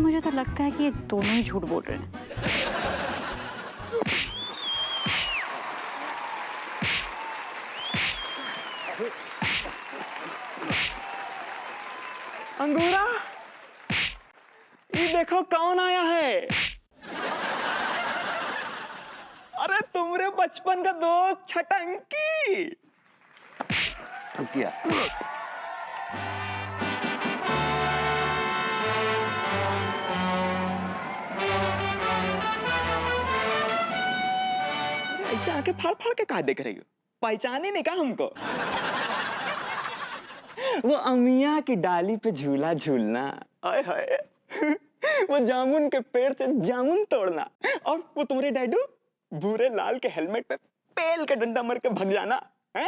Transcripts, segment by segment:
मुझे तो लगता है कि ये दोनों ही झूठ बोल रहे हैं। अंगूरा, ये देखो कौन आया है। अरे तुम्हारे बचपन का दोस्त छटंकी। क्या? ऐसे आके फाड़ फाड़ के कहा देख रही हो? पहचाने नहीं का हमको? वो अमिया की डाली पे झूला झूलना, आय हाय। वो जामुन के पेड़ से जामुन तोड़ना, और वो तुम्हारे डैडू भूरे लाल के हेलमेट पे पेल के डंडा मार के भाग जाना है।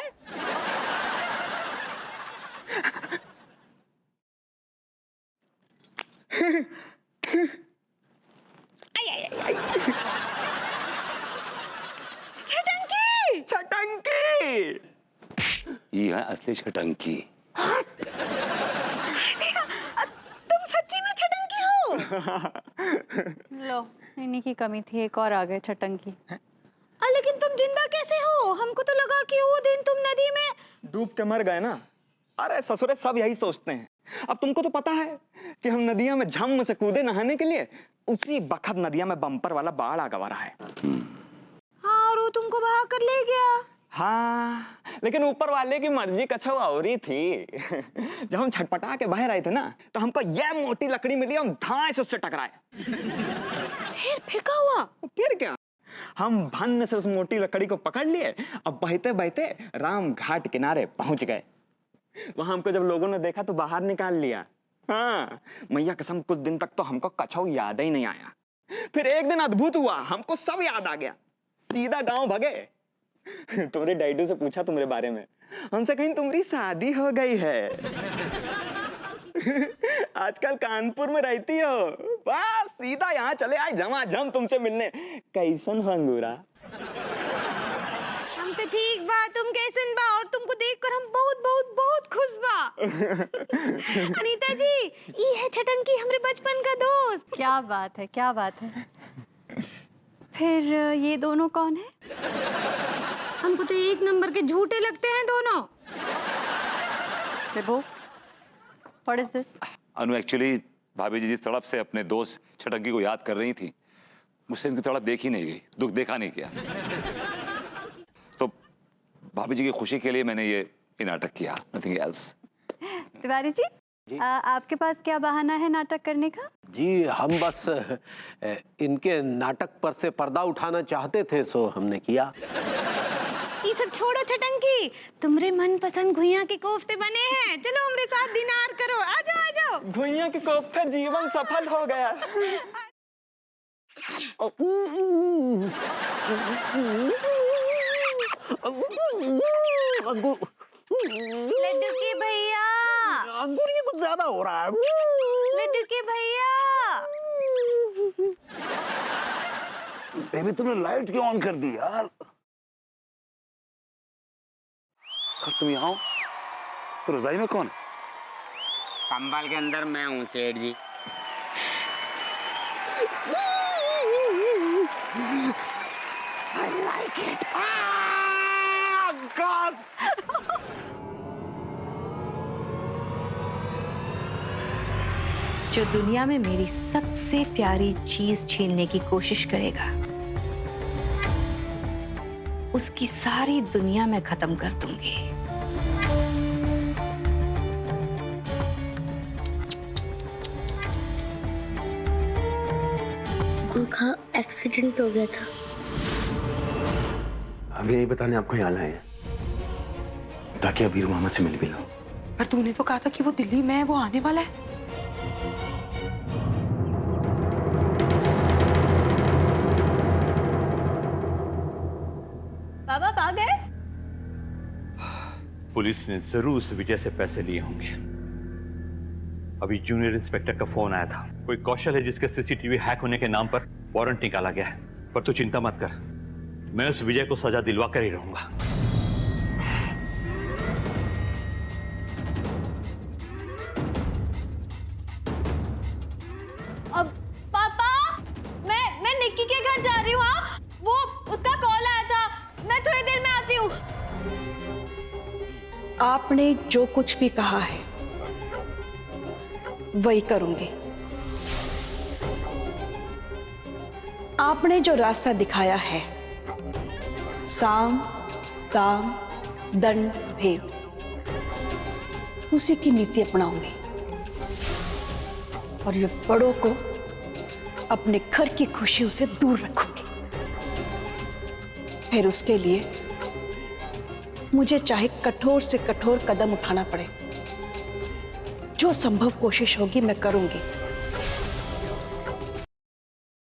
छटंकी! छटंकी! ये है असली छटंकी। तुम सच्ची में छटंकी हो? लो, इन्हीं की कमी थी, एक और आ गए छटंकी। लेकिन तुम जिंदा कैसे हो? हमको तो लगा कि वो दिन तुम नदी में डूब के मर गए ना। अरे ससुरे, सब यही सोचते हैं। अब तुमको तो पता है कि हम नदियां में झम से कूदे नहाने के लिए, उसी बखत नदियां में बम्पर वाला बाढ़ आ गवा रहा है। हाँ, और वो तुमको बहा कर ले गया। हाँ, लेकिन ऊपर वाले की मर्जी कछ और ही थी। जब हम छटपटा के बह रहे थे ना, तो हमको यह मोटी लकड़ी मिली, हम धाए से उससे टकराए। फिर क्या हुआ? फिर क्या, हम भन्न से उस मोटी लकड़ी को पकड़ लिए, अब बहते बहते राम घाट किनारे पहुंच गए। वहां हमको जब लोगों ने देखा तो बाहर निकाल लिया। हाँ, मैया कसम, कुछ दिन तक तो हमको कछौ याद ही नहीं आया। फिर एक दिन अद्भुत हुआ, हमको सब याद आ गया। सीधा गांव भगे। तुम्हारे डैडू से पूछा तुम्हारे बारे में, हमसे कहीं तुम्हारी शादी हो गई है। आजकल कानपुर में रहती हो। बस सीधा यहाँ चले आए झमाझम तुमसे मिलने। कैसन हो अंगूरा? हम तो ठीक बा, तुम कैसन बा? और तुमको देखकर हम बहुत बहुत बहुत खुश बा। अनीता जी, ये है छटंकी, हमरे बचपन का दोस्त। क्या बात है, क्या बात है। फिर ये दोनों कौन है? हमको तो एक नंबर के झूठे लगते हैं दोनों। Vibhu, what is this? Anu, actually भाभी जी जिस तड़प से अपने दोस्त छटंकी को याद कर रही थी, मुझसे इनकी तड़प देखी नहीं गई, दुख देखा नहीं किया। तो भाभी जी की खुशी के लिए मैंने ये नाटक किया, नथिंग एल्स। तिवारी जी, आपके पास क्या बहाना है नाटक करने का? जी, हम बस इनके नाटक पर से पर्दा उठाना चाहते थे, सो हमने किया। ये सब छोड़ो छटंकी, तुम्हारे मनपसंद घुइयां के कोफ्ते बने हैं, चलो हमारे साथ डिनर करो। आ जाओ, आ जाओ। घुइयां के कोफ्ते, जीवन सफल हो गया। लड्डू के भैया, अंगूर ये कुछ ज्यादा हो रहा है। लड्डू के भैया। बेबी, तुमने लाइट क्यों ऑन कर दी यार? तुम यहाँ हो तो रजाई में कौन है? कंबल के अंदर मैं हूँ सेठ जी। I like it. Ah, God. जो दुनिया में मेरी सबसे प्यारी चीज छीनने की कोशिश करेगा, उसकी सारी दुनिया में खत्म कर दूंगी। उनका एक्सीडेंट हो गया था। हम यही बताने आपको यहाँ लाए हैं ताकि अबीर मामा से मिल भी लो। पर तूने तो कहा था कि वो दिल्ली में है, वो आने वाला है। बाबा आ गए? पुलिस ने जरूर उस विजय से पैसे लिए होंगे। अभी जूनियर इंस्पेक्टर का फोन आया था, कोई कौशल है जिसके सीसीटीवी हैक होने के नाम पर वारंट निकाला गया है। पर तू चिंता मत कर, मैं उस विजय को सजा दिलवा कर ही रहूंगा। अब आपने जो कुछ भी कहा है वही करूंगी। आपने जो रास्ता दिखाया है, साम दाम दंड भेद, उसी की नीति अपनाऊंगी और ये बड़ों को अपने घर की खुशियों से दूर रखूंगी। फिर उसके लिए मुझे चाहे कठोर से कठोर कदम उठाना पड़े, जो संभव कोशिश होगी मैं करूंगी।